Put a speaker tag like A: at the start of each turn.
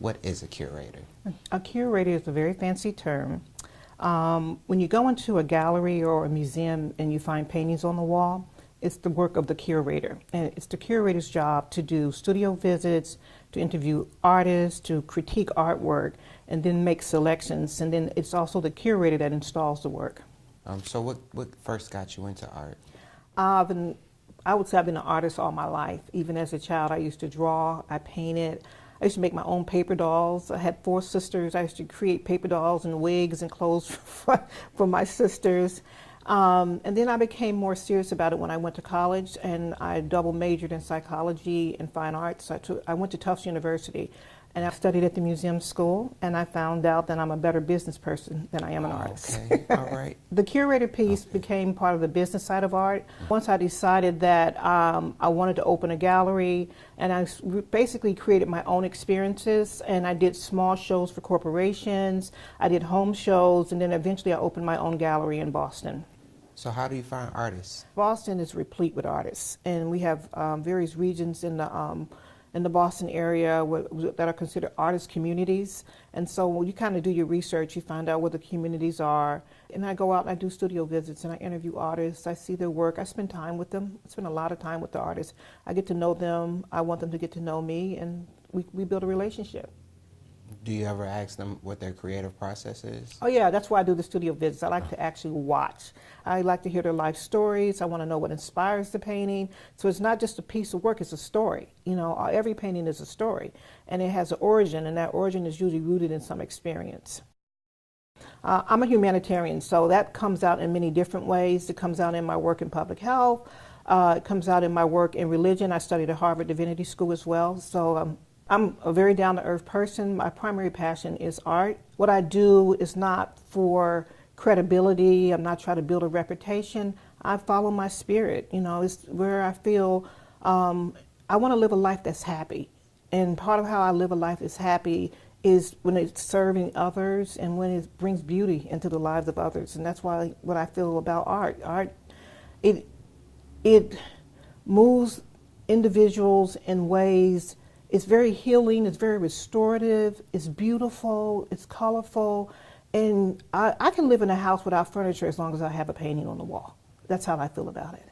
A: What is a curator?
B: A curator is a very fancy term. When you go into a gallery or a museum and you find paintings on the wall, it's the work of the curator. And it's the curator's job to do studio visits, to interview artists, to critique artwork, and then make selections. And then it's also the curator that installs the work.
A: So what first got you into art?
B: I would say I've been an artist all my life. Even as a child, I used to draw, I painted. I used to make my own paper dolls. I had 4 sisters. I used to create paper dolls and wigs and clothes for my sisters. And then I became more serious about it when I went to college, and I double majored in psychology and fine arts. I went to Tufts University, and I studied at the museum school, and I found out that I'm a better business person than I am an artist.
A: Okay, all right.
B: The curator piece became part of the business side of art. Once I decided that I wanted to open a gallery, and I basically created my own experiences, and I did small shows for corporations, I did home shows, and then eventually I opened my own gallery in Boston.
A: So how do you find artists?
B: Boston is replete with artists, and we have various regions in the Boston area that are considered artist communities. And so when you kind of do your research, you find out where the communities are. And I go out and I do studio visits and I interview artists. I see their work. I spend time with them. I spend a lot of time with the artists. I get to know them. I want them to get to know me, and we build a relationship.
A: Do you ever ask them what their creative process is?
B: Oh yeah, that's why I do the studio visits. I like to actually watch. I like to hear their life stories. I want to know what inspires the painting. So it's not just a piece of work, it's a story. You know, every painting is a story, and it has an origin, and that origin is usually rooted in some experience. I'm a humanitarian, so that comes out in many different ways. It comes out in my work in public health. It comes out in my work in religion. I studied at Harvard Divinity School as well. So I'm a very down-to-earth person. My primary passion is art. What I do is not for credibility. I'm not trying to build a reputation. I follow my spirit. You know, it's where I feel I want to live a life that's happy. And part of how I live a life that's happy is when it's serving others and when it brings beauty into the lives of others. And that's why what I feel about art. Art, it moves individuals in ways. It's very healing, it's very restorative, it's beautiful, it's colorful, and I can live in a house without furniture as long as I have a painting on the wall. That's how I feel about it.